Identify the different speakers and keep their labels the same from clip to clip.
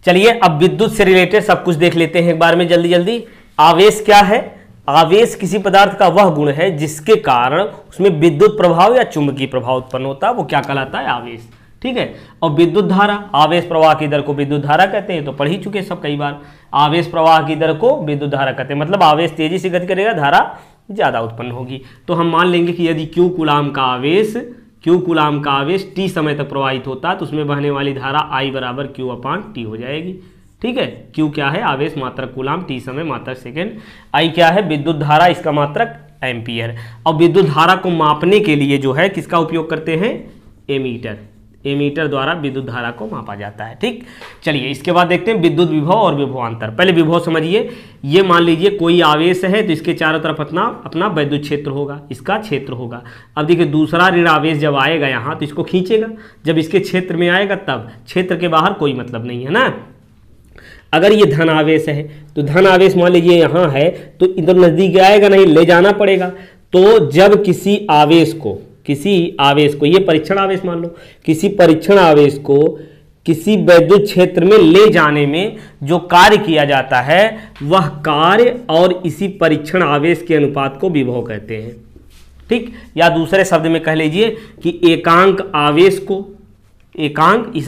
Speaker 1: चलिए अब विद्युत से रिलेटेड सब कुछ देख लेते हैं एक बार में जल्दी जल्दी। आवेश क्या है? आवेश किसी पदार्थ का वह गुण है जिसके कारण उसमें विद्युत प्रभाव या चुंबकीय प्रभाव उत्पन्न होता है, वो क्या कहलाता है? आवेश। ठीक है। और विद्युत धारा, आवेश प्रवाह की दर को विद्युत धारा कहते हैं, तो पढ़ ही चुके सब कई बार। आवेश प्रवाह की दर को विद्युत धारा कहते हैं, मतलब आवेश तेजी से गति करेगा, धारा ज्यादा उत्पन्न होगी। तो हम मान लेंगे कि यदि Q कूलाम का आवेश t समय तक प्रवाहित होता है तो उसमें बहने वाली धारा I बराबर Q/T हो जाएगी। ठीक है। Q क्या है? आवेश मात्रक कूलाम, T समय मात्रक सेकेंड, I क्या है? विद्युत धारा, इसका मात्रक एम्पियर। अब विद्युत धारा को मापने के लिए जो है किसका उपयोग करते हैं? एमीटर द्वारा विद्युत धारा को मापा जाता है। ठीक। चलिए इसके बाद देखते हैं विद्युत विभव और विभवांतर। पहले विभव समझिए। ये मान लीजिए कोई आवेश है तो इसके चारों तरफ अपना वैद्युत क्षेत्र होगा, इसका क्षेत्र होगा। अब देखिए दूसरा ऋण आवेश जब आएगा यहाँ तो इसको खींचेगा, जब इसके क्षेत्र में आएगा तब। क्षेत्र के बाहर कोई मतलब नहीं है ना। अगर ये धन आवेश है तो धन आवेश मान लीजिए यहाँ है तो इधर नजदीक आएगा नहीं, ले जाना पड़ेगा। तो जब किसी आवेश को ये परीक्षण आवेश मान लो, किसी परीक्षण आवेश को किसी वैद्युत क्षेत्र में ले जाने में जो कार्य किया जाता है वह कार्य और इसी परीक्षण आवेश के अनुपात को विभव कहते हैं। ठीक। या दूसरे शब्द में कह लीजिए कि इस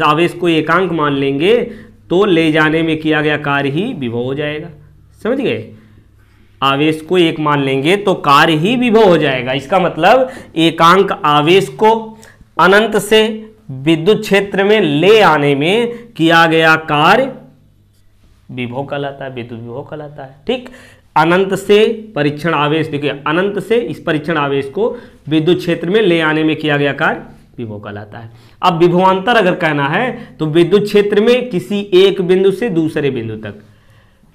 Speaker 1: आवेश को एकांक मान लेंगे तो ले जाने में किया गया कार्य ही विभव हो जाएगा। समझ गए? आवेश को एक मान लेंगे तो कार्य ही विभव हो जाएगा। इसका मतलब एकांक आवेश को अनंत से विद्युत क्षेत्र में ले आने में किया गया कार्य विभव कहलाता है, विद्युत विभव कहलाता है। ठीक। अनंत से परीक्षण आवेश, देखिए अनंत से इस परीक्षण आवेश को विद्युत क्षेत्र में ले आने में किया गया कार्य विभव कहलाता है। अब विभवांतर अगर कहना है तो विद्युत क्षेत्र में किसी एक बिंदु से दूसरे बिंदु तक,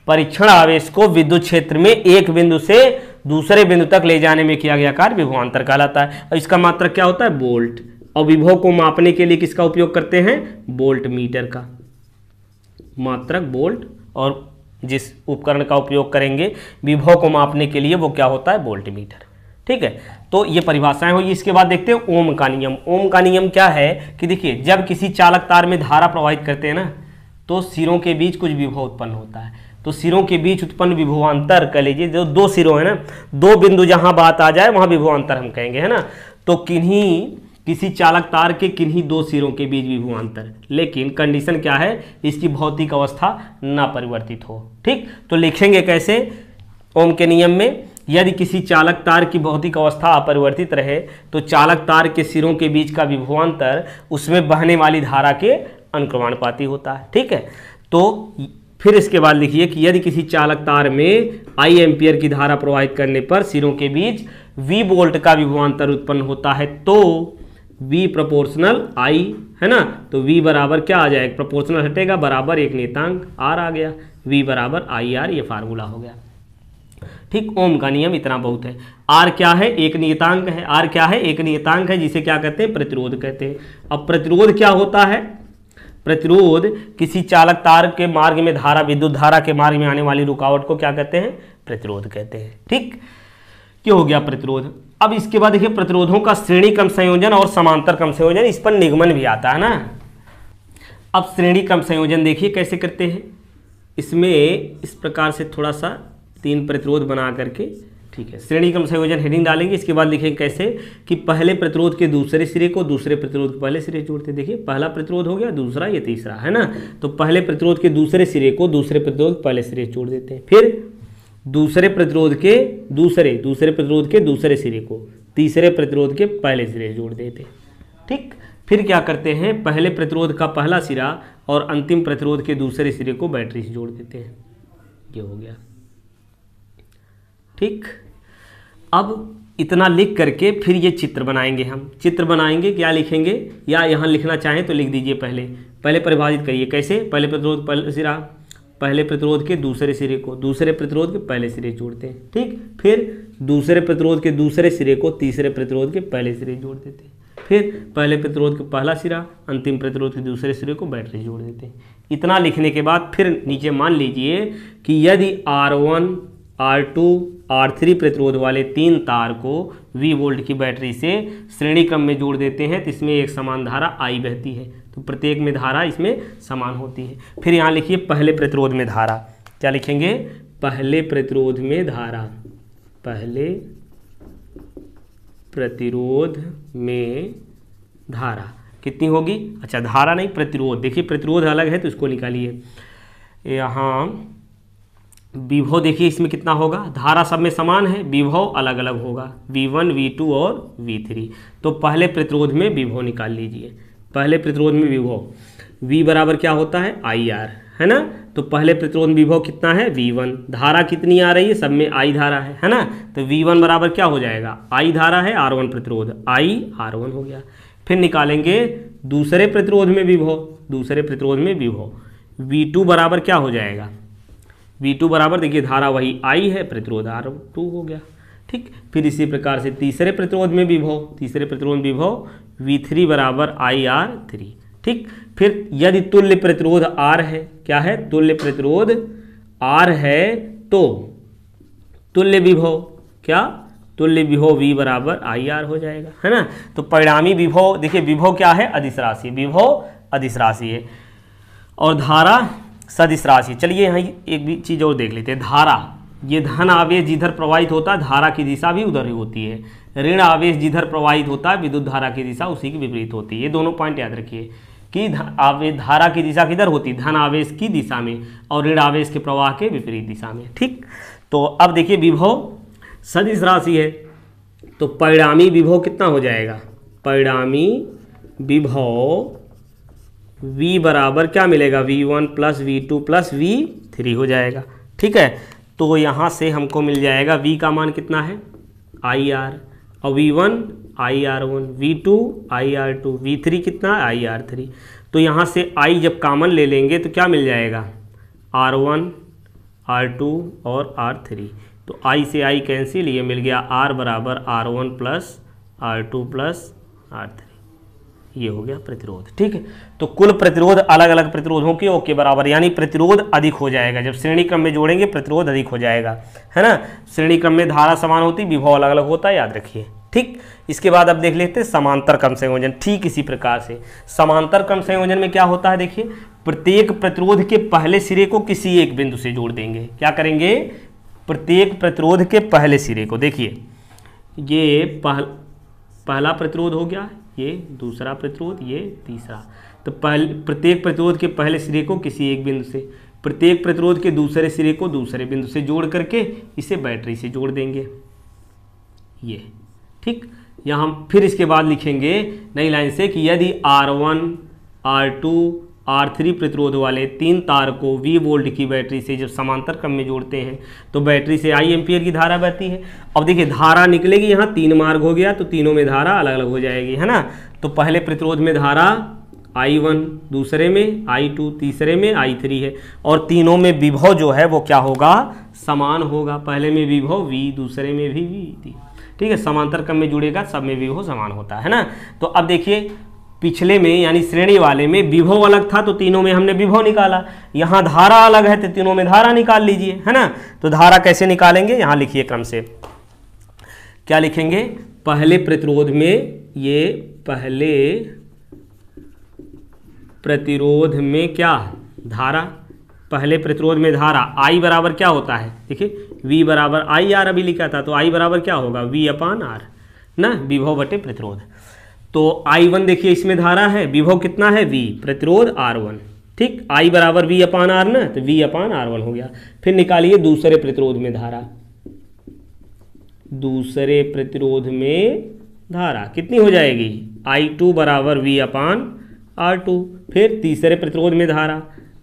Speaker 1: परीक्षण आवेश को विद्युत क्षेत्र में एक बिंदु से दूसरे बिंदु तक ले जाने में किया गया कार्य विभवांतर कहलाता है। और इसका मात्रक क्या होता है? वोल्ट। और विभव को मापने के लिए किसका उपयोग करते हैं? वोल्ट मीटर का। मात्रक वोल्ट, और जिस उपकरण का उपयोग करेंगे विभव को मापने के लिए वो क्या होता है? Volt meter. ठीक है। तो ये परिभाषाएं हुई। इसके बाद देखते हैं ओम का नियम। ओम का नियम क्या है कि देखिए जब किसी चालक तार में धारा प्रवाहित करते हैं ना तो सिरों के बीच कुछ विभव उत्पन्न होता है। तो सिरों के बीच उत्पन्न विभवांतर कह लीजिए, जो दो सिरों है ना, दो बिंदु जहां बात आ जाए वहां विभवांतर हम कहेंगे, है ना। तो किसी चालक तार के किन्हीं दो सिरों के बीच विभवांतर, लेकिन कंडीशन क्या है? इसकी भौतिक अवस्था ना परिवर्तित हो। ठीक। तो लिखेंगे कैसे ओम के नियम में? यदि किसी चालक तार की भौतिक अवस्था अपरिवर्तित रहे तो चालक तार के सिरों के बीच का विभवांतर उसमें बहने वाली धारा के अनुक्रमानुपाती होता है। ठीक है। तो फिर इसके बाद लिखिए कि यदि किसी चालक तार में I एम्पियर की धारा प्रवाहित करने पर सिरों के बीच V वोल्ट का विभवांतर उत्पन्न होता है तो V प्रोपोर्शनल I, है ना। तो V बराबर क्या आ जाएगा? प्रोपोर्शनल हटेगा, बराबर एक नियतांक R आ गया। V बराबर IR, ये फार्मूला हो गया। ठीक। ओम का नियम इतना बहुत है। R क्या है? एक नियतांक है। R क्या है? एक नियतांक है, जिसे क्या कहते हैं? प्रतिरोध कहते हैं। अब प्रतिरोध क्या होता है? प्रतिरोध किसी चालक तार के मार्ग में धारा, विद्युत धारा के मार्ग में आने वाली रुकावट को क्या कहते हैं? प्रतिरोध कहते हैं। ठीक। क्यों हो गया प्रतिरोध? अब इसके बाद देखिए प्रतिरोधों का श्रेणी क्रम संयोजन और समांतर क्रम संयोजन, इस पर निगमन भी आता है ना। अब श्रेणी क्रम संयोजन देखिए कैसे करते हैं। इसमें इस प्रकार से थोड़ा सा 3 प्रतिरोध बना करके, ठीक है, श्रेणी क्रम संयोजन हेडिंग डालेंगे। इसके बाद लिखेंगे कैसे कि पहले प्रतिरोध के दूसरे सिरे को दूसरे प्रतिरोध के पहले सिरे जोड़ते। देखिए पहला प्रतिरोध हो गया, दूसरा, ये तीसरा, है ना। तो पहले प्रतिरोध के दूसरे सिरे को दूसरे प्रतिरोध पहले सिरे जोड़ देते हैं। फिर दूसरे प्रतिरोध के दूसरे सिरे को तीसरे प्रतिरोध के पहले सिरे जोड़ देते हैं। ठीक। फिर क्या करते हैं? पहले प्रतिरोध का पहला सिरा और अंतिम प्रतिरोध के दूसरे सिरे को बैटरी से जोड़ देते हैं। ये हो गया। ठीक। अब इतना लिख करके फिर ये चित्र बनाएंगे। हम चित्र बनाएंगे, क्या लिखेंगे या यहाँ लिखना चाहें तो लिख दीजिए। पहले परिभाषित करिए कैसे? पहले प्रतिरोध पहले सिरा, पहले प्रतिरोध के दूसरे सिरे को दूसरे प्रतिरोध के पहले सिरे जोड़ते हैं। ठीक। फिर दूसरे प्रतिरोध के दूसरे सिरे को तीसरे प्रतिरोध के पहले सिरे जोड़ देते हैं। फिर पहले प्रतिरोध का पहला सिरा अंतिम प्रतिरोध के दूसरे सिरे को बैटरी जोड़ देते हैं। इतना लिखने के बाद फिर नीचे मान लीजिए कि यदि R1, R2, R3 प्रतिरोध वाले 3 तार को V वोल्ट की बैटरी से श्रेणी क्रम में जोड़ देते हैं तो इसमें एक समान धारा I बहती है। तो प्रत्येक में धारा इसमें समान होती है। फिर यहाँ लिखिए पहले प्रतिरोध में धारा, क्या लिखेंगे, पहले प्रतिरोध में धारा, पहले प्रतिरोध में धारा कितनी होगी, अच्छा धारा नहीं प्रतिरोध, देखिए प्रतिरोध अलग है तो इसको निकालिए। यहाँ विभव देखिए इसमें कितना होगा, धारा सब में समान है, विभव अलग अलग होगा, V1 V2 और V3। तो पहले प्रतिरोध में विभव निकाल लीजिए, पहले प्रतिरोध में विभव V बराबर क्या होता है IR, है ना। तो पहले प्रतिरोध में विभव कितना है V1, धारा कितनी आ रही है, सब में I धारा है ना। तो V1 बराबर क्या हो जाएगा, I धारा है, R1 प्रतिरोध, I R1 हो गया। फिर निकालेंगे दूसरे प्रतिरोध में विभव, दूसरे प्रतिरोध में विभव V2 बराबर क्या हो जाएगा, V2 बराबर देखिए धारा वही I है, प्रतिरोध R2 हो गया, ठीक। फिर इसी प्रकार से तीसरे प्रतिरोध में विभव, तीसरे प्रतिरोध में विभव V3 बराबर IR3, ठीक। फिर यदि तुल्य प्रतिरोध R है, क्या है, तुल्य प्रतिरोध R है तो तुल्य विभव, क्या, तुल्य विभव V बराबर IR हो जाएगा, है ना। तो परिणामी विभव देखिए, विभव क्या है, अदिश राशि, विभव अदिश राशि है और धारा सदिश राशि। चलिए यहाँ एक भी चीज़ और देख लेते हैं, धारा, ये धन आवेश जिधर प्रवाहित होता है धारा की दिशा भी उधर ही होती है, ऋण आवेश जिधर प्रवाहित होता है विद्युत धारा की दिशा उसी की विपरीत होती है। ये दोनों पॉइंट याद रखिए कि धारा की दिशा किधर होती है, धन आवेश की दिशा में और ऋण आवेश के प्रवाह के विपरीत दिशा में, ठीक। तो अब देखिए विभव सदिश राशि है तो परिणामी विभव कितना हो जाएगा, परिणामी विभव V बराबर क्या मिलेगा, V1 plus V2 plus V3 हो जाएगा, ठीक है। तो यहाँ से हमको मिल जाएगा V का मान कितना है IR और V1 IR1, V2 IR2, V3 कितना IR3। तो यहाँ से I जब कॉमन ले लेंगे तो क्या मिल जाएगा, R1 R2 और R3। तो I से I कैंसिल, ये मिल गया R बराबर R1 plus R2 plus R3, ये हो गया प्रतिरोध, ठीक है। तो कुल प्रतिरोध अलग अलग प्रतिरोधों के ओके बराबर, यानी प्रतिरोध अधिक हो जाएगा, जब श्रेणी क्रम में जोड़ेंगे प्रतिरोध अधिक हो जाएगा, है ना। श्रेणी क्रम में धारा समान होती, विभव अलग अलग होता है, याद रखिए, ठीक। इसके बाद अब देख लेते हैं समांतर क्रम संयोजन। ठीक इसी प्रकार से समांतर क्रम संयोजन में क्या होता है, देखिए प्रत्येक प्रतिरोध के पहले सिरे को किसी एक बिंदु से जोड़ देंगे। क्या करेंगे, प्रत्येक प्रतिरोध के पहले सिरे को, देखिए ये पहला प्रतिरोध हो गया, ये दूसरा प्रतिरोध, ये तीसरा। तो प्रत्येक प्रतिरोध के पहले सिरे को किसी एक बिंदु से, प्रत्येक प्रतिरोध के दूसरे सिरे को दूसरे बिंदु से जोड़ करके इसे बैटरी से जोड़ देंगे, ये, ठीक। यहाँ फिर इसके बाद लिखेंगे नई लाइन से कि यदि R1 R2 R3 प्रतिरोध वाले 3 तार को V वोल्ट की बैटरी से जब समांतर क्रम में जोड़ते हैं तो बैटरी से I एम्पियर की धारा बहती है। अब देखिए धारा निकलेगी, यहाँ 3 मार्ग हो गया तो तीनों में धारा अलग अलग हो जाएगी, है ना। तो पहले प्रतिरोध में धारा I1, दूसरे में I2, तीसरे में I3 है और तीनों में विभव जो है वो क्या होगा, समान होगा। पहले में विभव V, दूसरे में भी V, ठीक है। समांतर क्रम में जुड़ेगा, सब में विभव समान होता है ना। तो अब देखिए पिछले में यानी श्रेणी वाले में विभव अलग था तो तीनों में हमने विभव निकाला, यहाँ धारा अलग है तो तीनों में धारा निकाल लीजिए, है ना। तो धारा कैसे निकालेंगे, यहाँ लिखिए क्रम से, क्या लिखेंगे, पहले प्रतिरोध में, ये पहले प्रतिरोध में क्या, धारा, पहले प्रतिरोध में धारा I बराबर क्या होता है, देखिए V बराबर IR अभी लिखा था, तो I बराबर क्या होगा, V अपान R ना, विभव बटे प्रतिरोध। तो I1 देखिए इसमें धारा है, विभव कितना है V, प्रतिरोध R1, ठीक। I बराबर V अपान R ना, तो V अपान R1 हो गया। फिर निकालिए दूसरे प्रतिरोध में धारा, दूसरे प्रतिरोध में धारा कितनी हो जाएगी, I2 बराबर V अपान R2। फिर तीसरे प्रतिरोध में धारा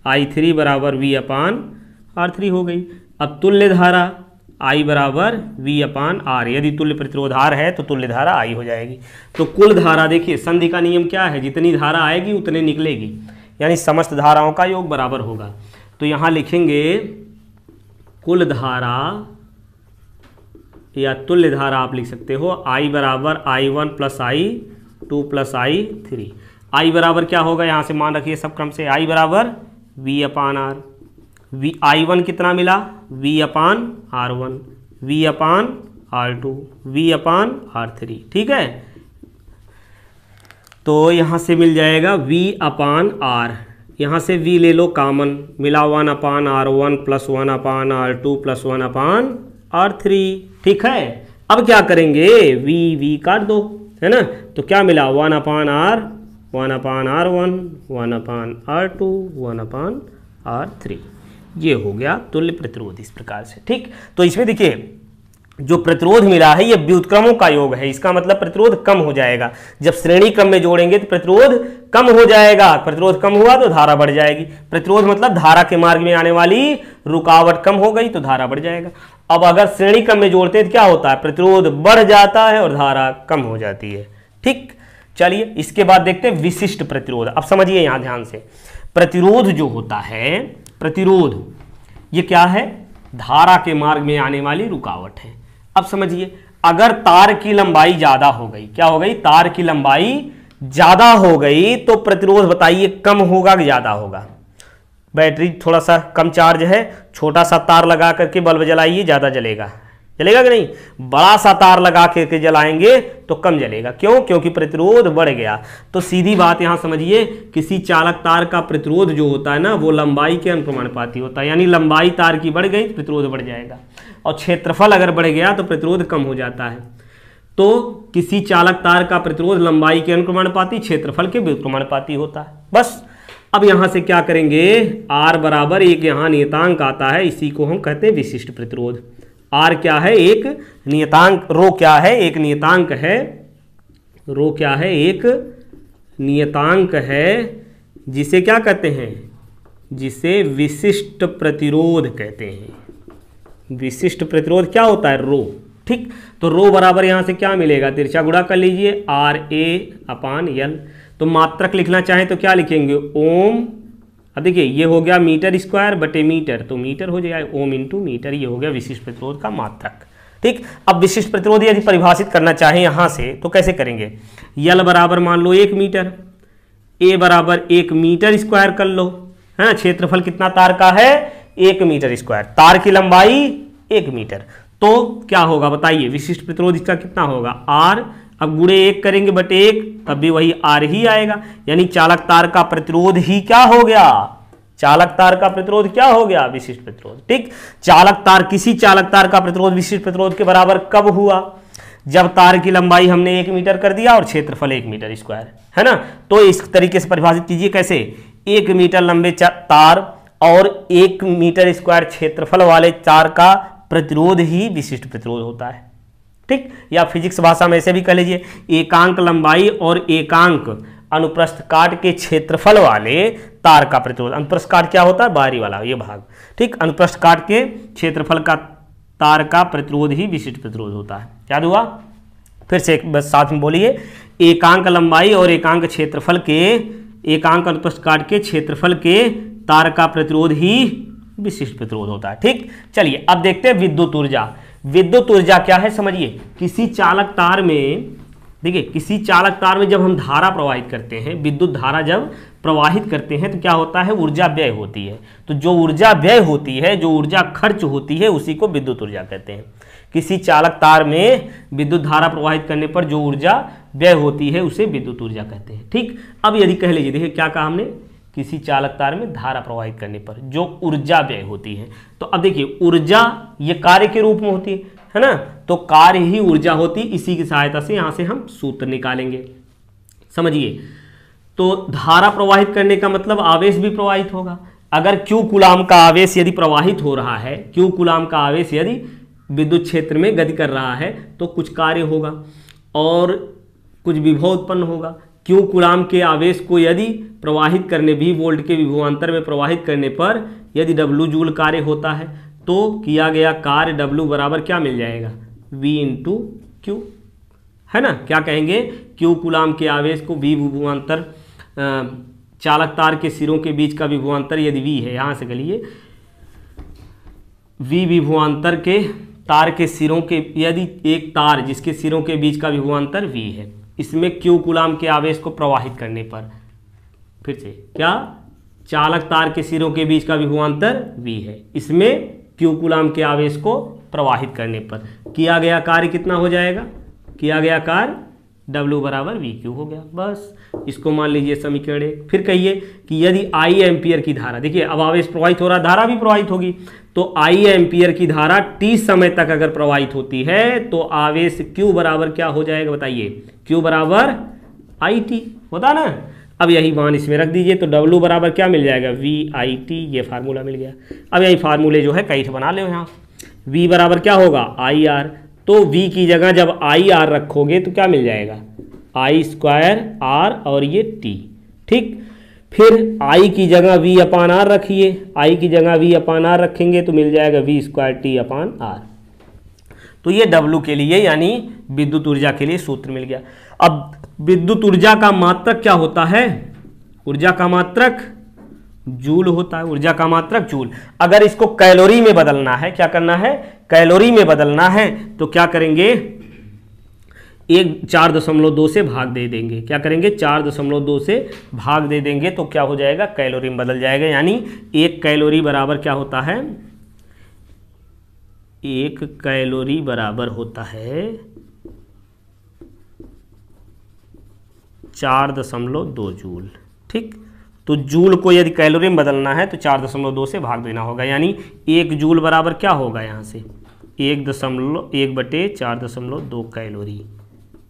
Speaker 1: I3 बराबर V अपान R3 हो गई। अब तुल्य धारा I बराबर V अपान R, यदि तुल्य प्रतिरोध R है तो तुल्य धारा I हो जाएगी। तो कुल धारा देखिए संधि का नियम क्या है, जितनी धारा आएगी उतने निकलेगी, यानी समस्त धाराओं का योग बराबर होगा। तो यहाँ लिखेंगे कुल धारा या तुल्य धारा आप लिख सकते हो I बराबर I1 plus I2 plus I3। I बराबर क्या होगा, यहाँ से मान रखिए सब क्रम से, I बराबर V अपान R, I1 कितना मिला, V अपान R1, V अपान R2, V अपान R3, ठीक है। तो यहाँ से मिल जाएगा v अपान आर, यहाँ से v ले लो कॉमन, मिला 1 अपान R1 प्लस 1 अपान R2 प्लस 1 अपान R3। ठीक है, अब क्या करेंगे, v काट दो, है ना, तो क्या मिला 1 अपान R, 1 अपान R1, 1 अपान R2, 1 अपान R3। ये हो गया तुल्य प्रतिरोध इस प्रकार से। ठीक, तो इसमें देखिए जो प्रतिरोध मिला है ये व्युत्क्रमों का योग है, इसका मतलब प्रतिरोध कम हो जाएगा। जब श्रेणी क्रम में जोड़ेंगे तो प्रतिरोध कम हो जाएगा, प्रतिरोध कम हुआ तो धारा बढ़ जाएगी। प्रतिरोध मतलब धारा के मार्ग में आने वाली रुकावट कम हो गई तो धारा बढ़ जाएगा। अब अगर श्रेणी क्रम में जोड़ते हैं तो क्या होता है, प्रतिरोध बढ़ जाता है और धारा कम हो जाती है। ठीक, चलिए इसके बाद देखते हैं विशिष्ट प्रतिरोध। अब समझिए यहां ध्यान से, प्रतिरोध जो होता है, प्रतिरोध ये क्या है, धारा के मार्ग में आने वाली रुकावट है। अब समझिए अगर तार की लंबाई ज्यादा हो गई, क्या हो गई, तार की लंबाई ज्यादा हो गई तो प्रतिरोध बताइए कम होगा कि ज्यादा होगा। बैटरी थोड़ा सा कम चार्ज है, छोटा सा तार लगा करके बल्ब जलाइए, ज्यादा जलेगा, जलेगा कि नहीं, बड़ा सा तार लगा करके जलाएंगे तो कम जलेगा। क्यों, क्योंकि प्रतिरोध बढ़ गया। तो सीधी बात यहां समझिए, किसी चालक तार का प्रतिरोध जो होता है ना वो लंबाई के अनुप्रमानुपाती होता है, यानी लंबाई तार की बढ़ गई तो प्रतिरोध बढ़ जाएगा, और क्षेत्रफल अगर बढ़ गया तो प्रतिरोध कम हो जाता है। तो किसी चालक तार का प्रतिरोध लंबाई के अनुप्रमानुपाती, क्षेत्रफल के व्युत्क्रमानुपाती होता है। बस अब यहां से क्या करेंगे, R बराबर एक यहाँ नियतांक आता है, इसी को हम कहते हैं विशिष्ट प्रतिरोध। R क्या है, एक नियतांक, रो क्या है, एक नियतांक है, रो क्या है, एक नियतांक है, जिसे क्या कहते हैं, जिसे विशिष्ट प्रतिरोध कहते हैं। विशिष्ट प्रतिरोध क्या होता है, रो। ठीक, तो रो बराबर यहां से क्या मिलेगा, तिरछा गुणा कर लीजिए, RA अपान L। तो मात्रक लिखना चाहें तो क्या लिखेंगे, ओम। अब देखिए ये हो गया मीटर स्क्वायर बटे मीटर, तो मीटर हो जाएगा, ओम इंटू मीटर, ये हो गया विशिष्ट प्रतिरोध का मात्रक। ठीक, अब विशिष्ट प्रतिरोध यदि परिभाषित करना चाहें यहां से तो कैसे करेंगे, यल बराबर मान लो 1 मीटर, ए बराबर 1 मीटर स्क्वायर कर लो, है ना, क्षेत्रफल कितना तार का है, 1 मीटर स्क्वायर, तार की लंबाई 1 मीटर, तो क्या होगा बताइए, विशिष्ट प्रतिरोध इसका कितना होगा, R। अब गुणे 1 करेंगे बटे 1, तब भी वही R ही आएगा, यानी चालक तार का प्रतिरोध ही क्या हो गया, चालक तार का प्रतिरोध क्या हो गया, विशिष्ट प्रतिरोध। ठीक, चालक तार, किसी चालक तार का प्रतिरोध विशिष्ट प्रतिरोध के बराबर कब हुआ, जब तार की लंबाई हमने 1 मीटर कर दिया और क्षेत्रफल 1 मीटर स्क्वायर, है ना। तो इस तरीके से परिभाषित कीजिए, कैसे, 1 मीटर लंबे तार और 1 मीटर स्क्वायर क्षेत्रफल वाले तार का प्रतिरोध ही विशिष्ट प्रतिरोध होता है। ठीक, या फिजिक्स भाषा में ऐसे भी कह लीजिए, एकांक लंबाई और एकांक अनुप्रस्थ काट के क्षेत्रफल वाले तार का प्रतिरोध, अनुप्रस्थ काट क्या होता है, बाहरी वाला ये भाग। ठीक, अनुप्रस्थ काट के क्षेत्रफल का तार का प्रतिरोध ही विशिष्ट प्रतिरोध होता है। याद हुआ, फिर से एक बस साथ में बोलिए, एकांक लंबाई और एकांक क्षेत्रफल के, एकांक अनुप्रस्थ काट के क्षेत्रफल के तार का प्रतिरोध ही विशिष्ट प्रतिरोध होता है। ठीक, चलिए अब देखते हैं विद्युत ऊर्जा। विद्युत ऊर्जा क्या है समझिए, किसी चालक तार में, देखिए किसी चालक तार में जब हम धारा प्रवाहित करते हैं, विद्युत धारा जब प्रवाहित करते हैं तो क्या होता है, ऊर्जा व्यय होती है। तो जो ऊर्जा व्यय होती है, जो ऊर्जा खर्च होती है, उसी को विद्युत ऊर्जा कहते हैं। किसी चालक तार में विद्युत धारा प्रवाहित करने पर जो ऊर्जा व्यय होती है उसे विद्युत ऊर्जा कहते हैं। ठीक, अब यदि कह लीजिए, देखिए क्या कहा हमने, किसी चालक तार में धारा प्रवाहित करने पर जो ऊर्जा व्यय होती है, तो अब देखिए ऊर्जा ये कार्य के रूप में होती है ना, तो कार्य ही ऊर्जा होती, इसी की सहायता से यहां से हम सूत्र निकालेंगे। समझिए, तो धारा प्रवाहित करने का मतलब आवेश भी प्रवाहित होगा। अगर Q कूलाम का आवेश यदि प्रवाहित हो रहा है, Q कूलाम का आवेश यदि विद्युत क्षेत्र में गति कर रहा है तो कुछ कार्य होगा और कुछ विभव उत्पन्न होगा। Q कूलाम के आवेश को यदि प्रवाहित करने, भी वोल्ट के विभवांतर में प्रवाहित करने पर यदि W जूल कार्य होता है तो किया गया कार्य W बराबर क्या मिल जाएगा, V इंटू Q, है ना। क्या कहेंगे, Q कूलाम के आवेश को V विभवांतर, चालक तार के सिरों के बीच का विभवांतर यदि V है, यहाँ से गलिए, V विभवांतर के तार के सिरों के, यदि एक तार जिसके सिरों के बीच का विभवांतर V है, इसमें Q कूलाम के आवेश को प्रवाहित करने पर, फिर से क्या, चालक तार के सिरों के बीच का विभवांतर V है, इसमें Q कूलाम के आवेश को प्रवाहित करने पर किया गया कार्य कितना हो जाएगा, किया गया कार्य W बराबर वी क्यू हो गया। बस इसको मान लीजिए समीकरण 1। फिर कहिए कि यदि I एम्पियर की धारा, देखिए अब आवेश प्रवाहित हो रहा, धारा भी प्रवाहित होगी, तो I एम्पियर की धारा t समय तक अगर प्रवाहित होती है तो आवेश Q बराबर क्या हो जाएगा बताइए, Q बराबर IT होता ना। अब यही मान इसमें रख दीजिए तो W बराबर क्या मिल जाएगा, VIT, ये फार्मूला मिल गया। अब यही फार्मूले जो है कई बना लो यहाँ। V बराबर क्या होगा IR, तो V की जगह जब IR रखोगे तो क्या मिल जाएगा, I स्क्वायर R और ये T, ठीक। फिर I की जगह V अपान R रखिए, I की जगह V अपान R रखेंगे तो मिल जाएगा V स्क्वायर T अपान R। तो ये W के लिए यानी विद्युत ऊर्जा के लिए सूत्र मिल गया। अब विद्युत ऊर्जा का मात्रक क्या होता है, ऊर्जा का मात्रक जूल होता है, ऊर्जा का मात्रक जूल। अगर इसको कैलोरी में बदलना है, क्या करना है, कैलोरी में बदलना है तो क्या करेंगे, 4.2 से भाग दे देंगे। क्या करेंगे, 4.2 से भाग दे देंगे तो क्या हो जाएगा, कैलोरी में बदल जाएगा। यानी 1 कैलोरी बराबर क्या होता है, 1 कैलोरी बराबर होता है 4.2 जूल, ठीक। तो जूल को यदि कैलोरी में बदलना है तो 4.2 से भाग देना होगा। यानी 1 जूल बराबर क्या होगा, यहाँ से 1/4.2 कैलोरी,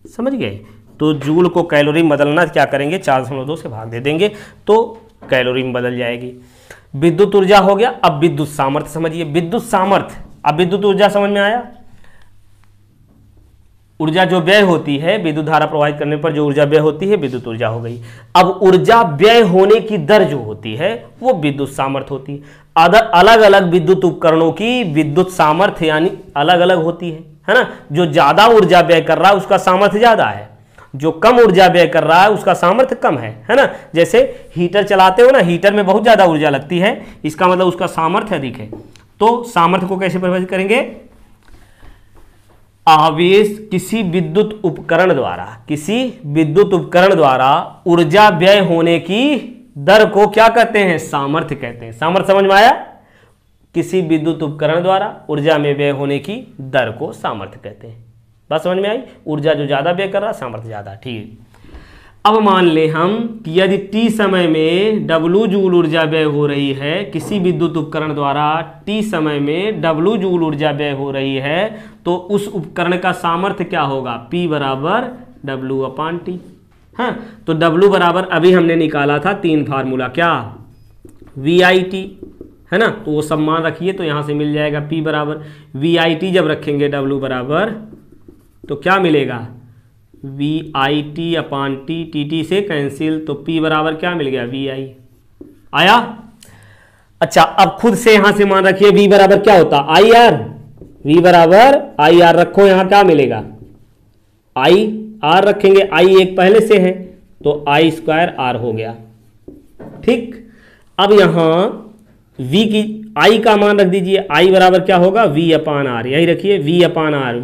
Speaker 1: समझ गए। तो जूल को कैलोरी में बदलना क्या करेंगे, 4.2 से भाग दे देंगे तो कैलोरी में बदल जाएगी। विद्युत ऊर्जा हो गया। अब विद्युत सामर्थ्य समझिए, विद्युत सामर्थ्य। अब विद्युत ऊर्जा समझ में आया, ऊर्जा जो व्यय होती है विद्युत धारा प्रवाहित करने पर जो ऊर्जा व्यय होती है विद्युत ऊर्जा हो गई। अब ऊर्जा व्यय होने की दर जो होती है वो विद्युत सामर्थ्य होती है। अलग अलग विद्युत उपकरणों की विद्युत सामर्थ्य यानी अलग अलग होती है ना। जो ज्यादा ऊर्जा व्यय कर रहा है उसका सामर्थ्य ज्यादा है, जो कम ऊर्जा व्यय कर रहा है उसका सामर्थ्य कम है ना। जैसे हीटर चलाते हो ना, हीटर में बहुत ज्यादा ऊर्जा लगती है, इसका मतलब उसका सामर्थ्य अधिक है। तो सामर्थ्य को कैसे परिभाषित करेंगे, आवेश किसी विद्युत उपकरण द्वारा ऊर्जा व्यय होने की दर को क्या कहते हैं, सामर्थ्य कहते हैं। सामर्थ्य समझ में आया, किसी विद्युत उपकरण द्वारा ऊर्जा में व्यय होने की दर को सामर्थ्य कहते हैं। बात समझ में आई, ऊर्जा जो ज्यादा व्यय कर रहा सामर्थ्य ज्यादा, ठीक। अब मान ले हम कि यदि t समय में W जूल ऊर्जा व्यय हो रही है, किसी विद्युत उपकरण द्वारा t समय में W जूल ऊर्जा व्यय हो रही है, तो उस उपकरण का सामर्थ्य क्या होगा, P बराबर W अपान T। हाँ, तो W बराबर अभी हमने निकाला था 3 फार्मूला, क्या, VIT है ना, तो वो सब मान रखिए तो यहाँ से मिल जाएगा P बराबर VIT। जब रखेंगे W बराबर तो क्या मिलेगा, VIT अपान T, TT से कैंसिल, तो P बराबर क्या मिल गया, VI आया। अच्छा, अब खुद से यहां से मान रखिए V बराबर क्या होता, IR, V बराबर IR रखो, यहां क्या मिलेगा, IR रखेंगे, I एक पहले से है तो I स्क्वायर R हो गया, ठीक। अब यहां V की I का मान रख दीजिए, I बराबर क्या होगा, V अपान R, यही रखिए V अपान R,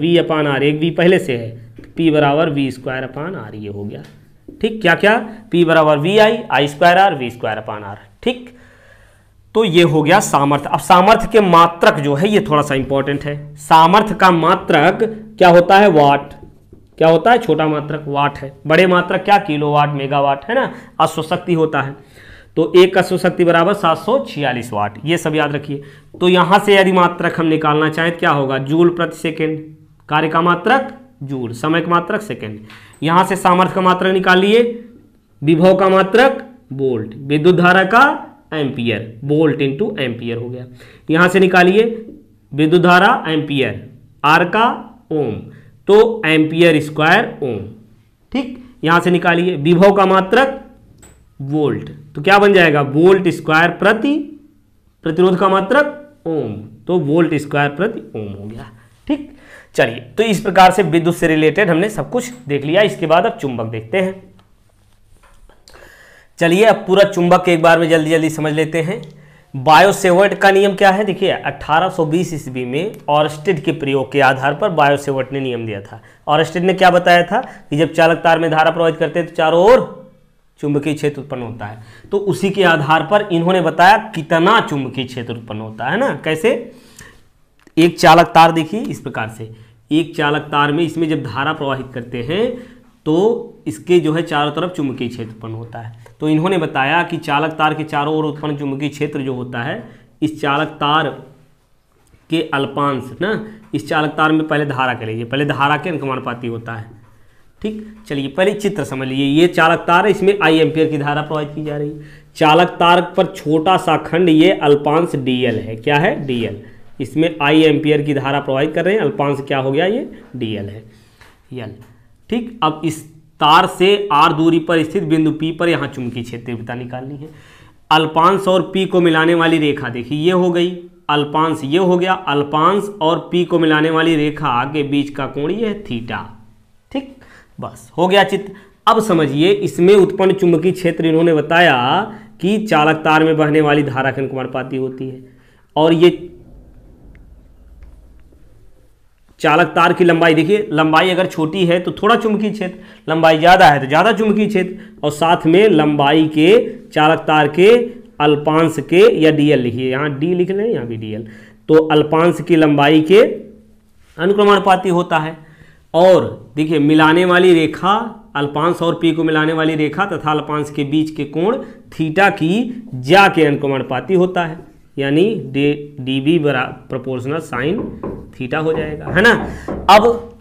Speaker 1: एक V पहले से है, P बराबर V स्क्वायर अपान R, ये हो गया, ठीक। क्या क्या, P बराबर VI, I square R, V square upon R, ठीक। तो ये हो गया सामर्थ्य। अब सामर्थ्य के मात्रक जो है ये थोड़ा सा इंपॉर्टेंट है। सामर्थ्य का मात्रक क्या होता है, वाट। क्या होता है, छोटा मात्रक वाट है, बड़े मात्रक क्या, किलोवाट, मेगावाट है ना। अश्वशक्ति होता है, तो एक अश्वशक्ति बराबर 746 वाट, ये सब याद रखिए। तो यहां से यदि मात्रक हम निकालना चाहें तो क्या होगा, जूल प्रति सेकेंड, कार्य का मात्रक जूल, समय का मात्रक सेकेंड। यहां से सामर्थ्य का मात्रक निकाल लिए, विभव का मात्रक वोल्ट, विद्युत धारा का एम्पियर, वोल्ट इंटू एम्पियर हो गया। यहां से निकालिए विद्युत धारा एम्पियर, आर का ओम, तो एम्पियर स्क्वायर ओम, ठीक। यहां से निकालिए विभव का मात्रक वोल्ट, तो क्या बन जाएगा, वोल्ट स्क्वायर प्रति प्रतिरोध का मात्रक ओम, तो वोल्ट स्क्वायर प्रति ओम हो गया, ठीक। चलिए, तो इस प्रकार से विद्युत से रिलेटेड हमने सब कुछ देख लिया। इसके बाद अब चुंबक देखते हैं। चलिए, अब पूरा चुंबक एक बार में जल्दी जल्दी समझ लेते हैं। बायो-सेवर्ट का नियम क्या है, देखिए 1820 ईस्वी में ऑरस्टेड के प्रयोग के आधार पर बायो-सेवर्ट ने नियम दिया था। ऑरस्टेड ने क्या बताया था कि जब चालक तार में धारा प्रवाहित करते हैं तो चारों ओर चुंबकीय क्षेत्र उत्पन्न होता है, तो उसी के आधार पर इन्होंने बताया कितना चुंबकीय क्षेत्र उत्पन्न होता है ना। कैसे, एक चालक तार देखिए इस प्रकार से, एक चालक तार में इसमें जब धारा प्रवाहित करते हैं तो इसके जो है चारों तरफ चुंबकीय क्षेत्र उत्पन्न होता है। तो इन्होंने बताया कि चालक तार के चारों ओर उत्पन्न चुंबकीय क्षेत्र जो होता है, इस चालक तार के अल्पांश ना, इस चालक तार में पहले धारा के लीजिए, पहले धारा के अनुक्रमानुपाती होता है। ठीक, चलिए पहले चित्र समझ लीजिए। ये चालक तार है, इसमें I एम्पियर की धारा प्रवाहित की जा रही है। चालक तार पर छोटा सा खंड ये अल्पांश dl है। क्या है? dl। इसमें I एम्पियर की धारा प्रवाहित कर रहे हैं, अल्पांश क्या हो गया? ये dl है, l। ठीक, अब इस तार से r दूरी पर स्थित बिंदु P पर यहाँ चुंबकीय क्षेत्र तीव्रता निकालनी है। अल्पांश और P को मिलाने वाली रेखा देखिए, ये हो गई अल्पांश, ये हो गया अल्पांश और P को मिलाने वाली रेखा के बीच का कोण ये है थीटा। ठीक, बस हो गया चित्र। अब समझिए, इसमें उत्पन्न चुंबकीय क्षेत्र इन्होंने बताया कि चालक तार में बहने वाली धारा के अनुक्रमानुपाती होती है, और ये चालक तार की लंबाई देखिए, लंबाई अगर छोटी है तो थोड़ा चुंबकीय क्षेत्र, लंबाई ज़्यादा है तो ज़्यादा चुंबकीय क्षेत्र, और साथ में लंबाई के चालक तार के अल्पांश के, या dl लिखिए, यहाँ d लिख लें, यहाँ भी dl, तो अल्पांश की लंबाई के अनुक्रमानुपाती होता है। और देखिए मिलाने वाली रेखा, अल्पांश और P को मिलाने वाली रेखा तथा अल्पांश के बीच के कोण थीटा की ज्या के अनुक्रमानुपाती होता है, यानी dB प्रोपोर्शनल साइन थीटा हो जाएगा, है ना। अब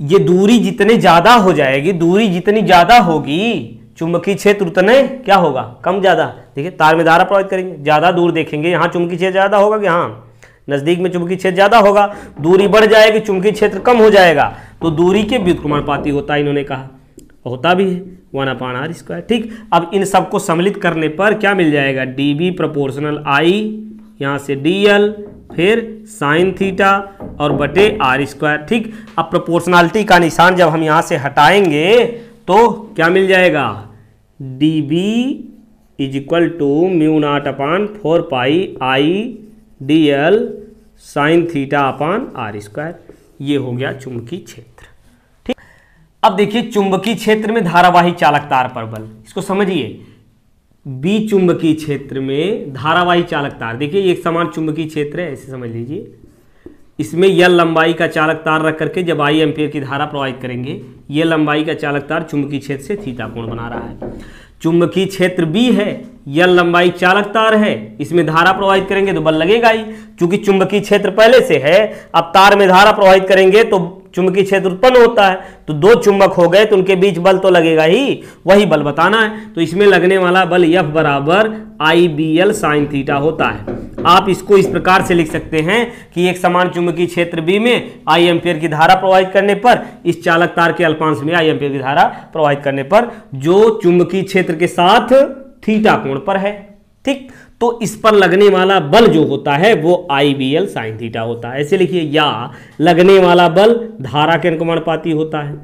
Speaker 1: ये दूरी जितने ज़्यादा हो जाएगी, दूरी जितनी ज़्यादा होगी, चुंबकीय क्षेत्र उतने क्या होगा? कम ज़्यादा। देखिए तार में धारा प्रवाहित करेंगे, ज़्यादा दूर देखेंगे, यहाँ चुंबकीय क्षेत्र ज़्यादा होगा कि हाँ नज़दीक में चुंबकीय क्षेत्र ज़्यादा होगा, दूरी बढ़ जाएगी, चुंबकीय क्षेत्र कम हो जाएगा, तो दूरी के व्युत्क्रमानुपाती होता है, इन्होंने कहा, होता भी है 1/r²। ठीक, अब इन सबको सम्मिलित करने पर क्या मिल जाएगा? dB प्रोपोर्शनल I, यहाँ से dl, फिर साइन थीटा और बटे r²। ठीक, अब प्रोपोर्शनलिटी का निशान जब हम यहाँ से हटाएंगे तो क्या मिल जाएगा? dB = μ0/4 pi I dl sine theta. ये हो गया चुंबकीय क्षेत्र। ठीक, अब देखिए चुंबकीय क्षेत्र में धारावाही चालक तार पर बल, इसको समझिए। बी चुंबकीय क्षेत्र में धारावाही चालक तार, देखिए एक समान चुंबकीय क्षेत्र है, ऐसे समझ लीजिए। इसमें यह लंबाई का चालक तार रख करके जब I एम्पियर की धारा प्रवाहित करेंगे, यह लंबाई का चालक तार चुंबकीय क्षेत्र से थीटा कोण बना रहा है। चुंबकीय क्षेत्र बी है, यह लंबाई चालक तार है, इसमें धारा प्रवाहित करेंगे तो बल लगेगा ही, क्योंकि चुंबकीय क्षेत्र पहले से है। अब तार में धारा प्रवाहित करेंगे तो चुंबकीय क्षेत्र उत्पन्न होता है, तो दो चुंबक हो गए तो उनके बीच बल तो लगेगा ही, वही बल बताना है। तो इसमें लगने वाला बल F बराबर IBL साइन थीटा होता है। आप इसको इस प्रकार से लिख सकते हैं कि एक समान चुंबकीय क्षेत्र बी में I एम्पियर की धारा प्रवाहित करने पर, इस चालक तार के अल्पांश में I एम्पियर की धारा प्रवाहित करने पर, जो चुंबकीय क्षेत्र के साथ थीटा कोण पर है। ठीक, तो इस पर लगने वाला बल जो होता है वो IBL साइन थीटा होता है। ऐसे लिखिए, या लगने वाला बल धारा के अनुक्रमानुपाती होता है,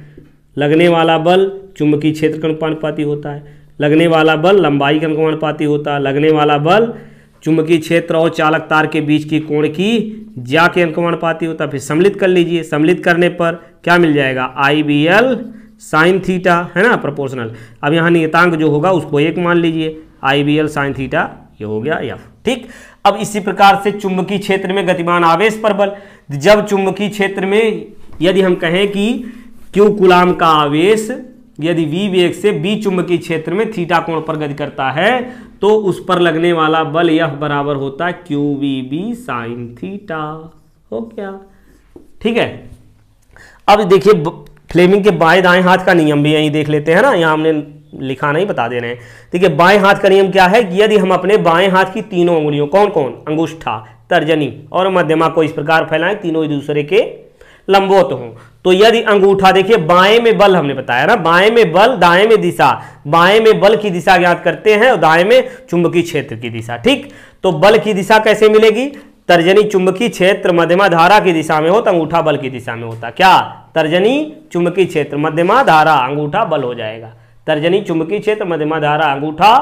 Speaker 1: लगने वाला बल चुंबकीय क्षेत्र के अनुपानुपाती होता है, लगने वाला बल लंबाई के अनुक्रमानुपाती होता है, लगने वाला बल चुंबकीय क्षेत्र और चालक तार के बीच की कोण की ज्या के अनुक्रमानुपाती होता है। फिर सम्मिलित कर लीजिए, सम्मिलित करने पर क्या मिल जाएगा? IBL साइन थीटा, है ना, प्रोपोर्शनल। अब यहाँ नियतांक जो होगा उसको 1 मान लीजिए, IBL साइन थीटा, ये हो गया F। ठीक, अब इसी प्रकार से चुंबकीय क्षेत्र में गतिमान आवेश पर बल, जब चुंबकीय क्षेत्र में यदि हम कहें कि Q कूलाम का आवेश यदि V वेग से B चुंबकीय क्षेत्र में थीटा कोण पर गति करता है, तो उस पर लगने वाला बल F बराबर होता है QVB साइन थीटा। हो गया, ठीक है। अब देखिए फ्लेमिंग के बाएं दाएं हाथ का नियम भी यहीं देख लेते हैं ना, यहाँ हमने लिखा नहीं, बता दे रहे हैं। देखिए बाएं हाथ का नियम क्या है कि यदि हम अपने बाएं हाथ की तीनों उंगलियों, कौन कौन, अंगूठा, तर्जनी और मध्यमा को इस प्रकार फैलाएं, तीनों एक दूसरे के लंबवत हों, तो यदि अंगूठा, देखिए बाएं में बल हमने बताया ना, बाएं में बल, दाएं में दिशा, बाएं में बल की दिशा ज्ञात करते हैं और दाएं में चुंबकीय क्षेत्र की दिशा। ठीक, तो बल की दिशा कैसे मिलेगी? तर्जनी चुंबकीय क्षेत्र मध्यमा धारा की दिशा में हो तो अंगूठा बल की दिशा में होता। क्या? तर्जनी चुंबकीय क्षेत्र मध्यमा धारा, अंगूठा बल हो जाएगा। तर्जनी चुंबकीय क्षेत्र मध्यमा धारा, अंगूठा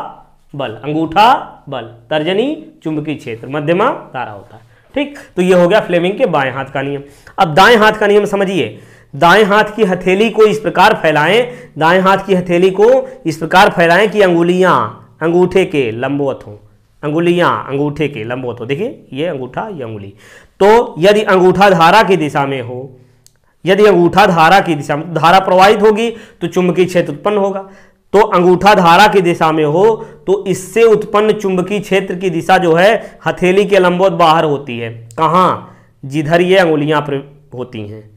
Speaker 1: बल, अंगूठा बल, तर्जनी चुंबकीय क्षेत्र मध्यमा धारा होता है। ठीक, तो ये हो गया फ्लेमिंग के बाएं हाथ का नियम। अब दाएं हाथ का नियम समझिए। दाएं हाथ की हथेली को इस प्रकार फैलाएं, दाएं हाथ की हथेली को इस प्रकार फैलाएं कि अंगुलियां अंगूठे के लंबवत हों, अंगुलियां अंगूठे के लंबवत हो। देखिए ये अंगूठा, ये अंगुली। तो यदि अंगूठा धारा की दिशा में हो, यदि अंगूठा धारा की दिशा में, धारा प्रवाहित होगी तो चुंबकीय क्षेत्र उत्पन्न होगा। तो अंगूठा धारा की दिशा में हो तो इससे उत्पन्न चुंबकीय क्षेत्र की दिशा जो है हथेली के लंबवत बाहर होती है। कहाँ? जिधर ये अंगुलियां होती हैं।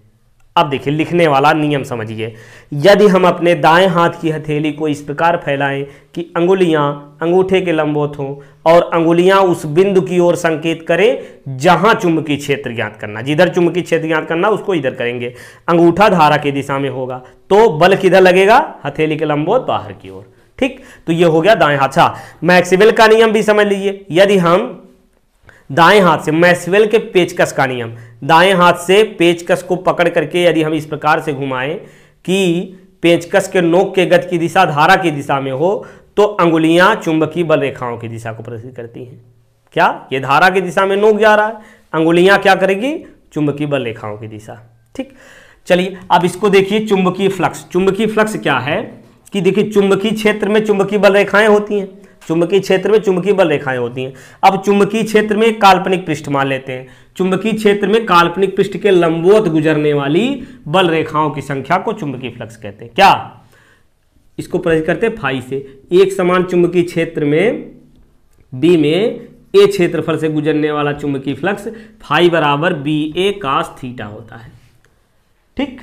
Speaker 1: अब देखिए लिखने वाला नियम समझिए। यदि हम अपने दाएं हाथ की हथेली को इस प्रकार फैलाएं कि अंगुलियां अंगूठे के लंबवत हों और अंगुलियां उस बिंदु की ओर संकेत करें जहां चुंबकीय क्षेत्र ज्ञात करना, जिधर चुंबकीय क्षेत्र ज्ञात करना उसको इधर करेंगे, अंगूठा धारा की दिशा में होगा तो बल किधर लगेगा? हथेली के लंबवत बाहर की ओर। ठीक, तो ये हो गया दाएं हाथ। अच्छा, मैक्सवेल का नियम भी समझ लीजिए। यदि हम दाएं हाथ से, मैक्सवेल के पेचकस का नियम, दाएं हाथ से पेचकस को पकड़ करके यदि हम इस प्रकार से घुमाएं कि पेचकस के नोक के गति की दिशा धारा की दिशा में हो तो अंगुलियां चुंबकीय बल रेखाओं की दिशा को प्रदर्शित करती हैं। क्या? ये धारा की दिशा में नोक जा रहा है, अंगुलियां क्या करेगी? चुंबकीय बल रेखाओं की दिशा। ठीक, चलिए अब इसको देखिए चुंबकीय फ्लक्स। चुंबकीय फ्लक्स क्या है कि देखिए चुंबकीय क्षेत्र में चुंबकीय बल रेखाएं होती हैं, चुंबकीय क्षेत्र में चुंबकीय बल रेखाएं होती हैं। अब चुंबकीय क्षेत्र में काल्पनिक पृष्ठ मान लेते हैं। चुंबकीय क्षेत्र में काल्पनिक पृष्ठ के लंबवत गुजरने वाली बल रेखाओं की संख्या को चुंबकीय फ्लक्स कहते हैं। क्या? इसको प्रदर्शित करते हैं फाई से। एक समान चुंबकीय क्षेत्र में बी में ए क्षेत्रफल से गुजरने वाला चुंबकीय फ्लक्स फाई बराबर बी ए कास थीटा होता है। ठीक,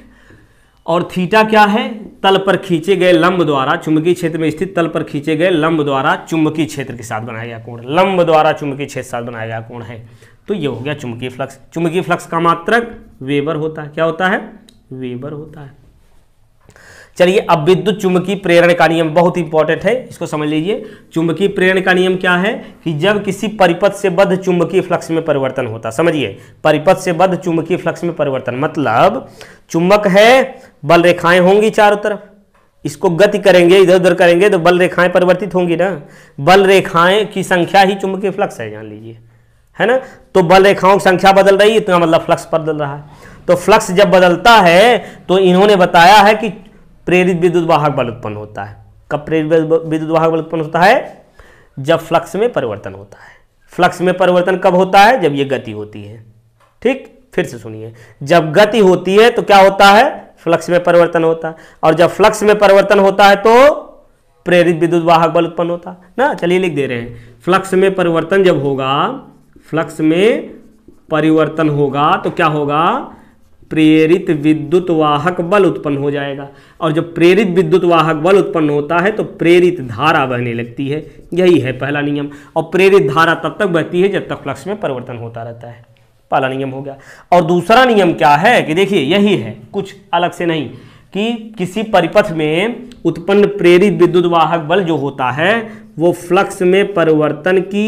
Speaker 1: और थीटा क्या है? तल पर खींचे गए लंब द्वारा, चुंबकीय क्षेत्र में स्थित तल पर खींचे गए लंब द्वारा चुंबकीय क्षेत्र के साथ बनाया गया कोण, लंब द्वारा चुंबकीय क्षेत्र के साथ बनाया गया कोण है। तो ये हो गया चुंबकीय फ्लक्स। चुंबकीय फ्लक्स का मात्रक वेबर होता है। क्या होता है? वेबर होता है। चलिए अब विद्युत चुंबकीय प्रेरण का नियम बहुत इंपॉर्टेंट है, इसको समझ लीजिए। चुंबकीय प्रेरण का नियम क्या है कि जब किसी परिपथ से बद्ध चुंबकीय फ्लक्स में परिवर्तन होता, समझिए परिपथ से बद्ध चुंबकीय फ्लक्स में परिवर्तन मतलब चुंबक है, बल रेखाएं होंगी चारों तरफ, इसको गति करेंगे, इधर उधर करेंगे तो बल रेखाएं परिवर्तित होंगी ना। बल रेखाएं की संख्या ही चुंबकीय फ्लक्स है, जान लीजिए, है ना। तो बल रेखाओं की संख्या बदल रही है, इतना मतलब फ्लक्स बदल रहा है। तो फ्लक्स जब बदलता है तो इन्होंने बताया है कि प्रेरित विद्युत वाहक बल उत्पन्न होता है। कब प्रेरित विद्युत वाहक बल उत्पन्न होता है? जब फ्लक्स में परिवर्तन होता है। फ्लक्स में परिवर्तन कब होता है? जब ये गति होती है। ठीक, फिर से सुनिए, जब गति होती है तो क्या होता है? फ्लक्स में परिवर्तन होता है, और जब फ्लक्स में परिवर्तन होता है तो प्रेरित विद्युत वाहक बल उत्पन्न होता है ना। चलिए लिख दे रहे हैं, फ्लक्स में परिवर्तन जब होगा, फ्लक्स में परिवर्तन होगा तो क्या होगा? प्रेरित विद्युत वाहक बल उत्पन्न हो जाएगा, और जब प्रेरित विद्युत वाहक बल उत्पन्न होता है तो प्रेरित धारा बहने लगती है। यही है पहला नियम, और प्रेरित धारा तब तक बहती है जब तक फ्लक्स में परिवर्तन होता रहता है। पहला नियम हो गया। और दूसरा नियम क्या है कि देखिए यही है, कुछ अलग से नहीं, कि किसी परिपथ में उत्पन्न प्रेरित विद्युत वाहक बल जो होता है वो फ्लक्स में परिवर्तन की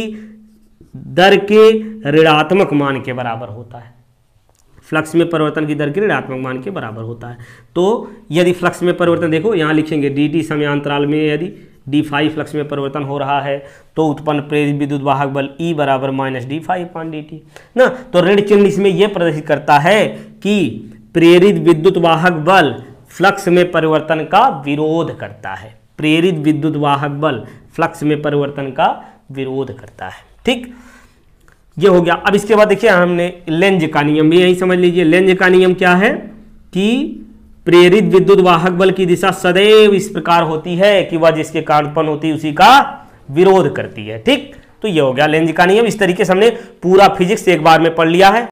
Speaker 1: दर के ऋणात्मक मान के बराबर होता है। फ्लक्स में परिवर्तन की दर के ऋणात्मक मान के बराबर होता है। तो यदि फ्लक्स में परिवर्तन, देखो यहाँ लिखेंगे dt समयांतराल में यदि d5 फ्लक्स में परिवर्तन हो रहा है तो उत्पन्न प्रेरित विद्युत वाहक बल E बराबर -d5/dt ना। तो ऋण चिन्ह इसमें यह प्रदर्शित करता है कि प्रेरित विद्युत वाहक बल फ्लक्स में परिवर्तन का विरोध करता है। प्रेरित विद्युत वाहक बल फ्लक्स में परिवर्तन का विरोध करता है। ठीक, ये हो गया। अब इसके बाद देखिए हमने लेंज का नियम भी यही समझ लीजिए। लेंज का नियम क्या है कि प्रेरित विद्युत वाहक बल की दिशा सदैव इस प्रकार होती है कि वह जिसके कारण उत्पन्न होती है उसी का विरोध करती है। ठीक, तो ये हो गया लेंज का नियम। इस तरीके से हमने पूरा फिजिक्स एक बार में पढ़ लिया है।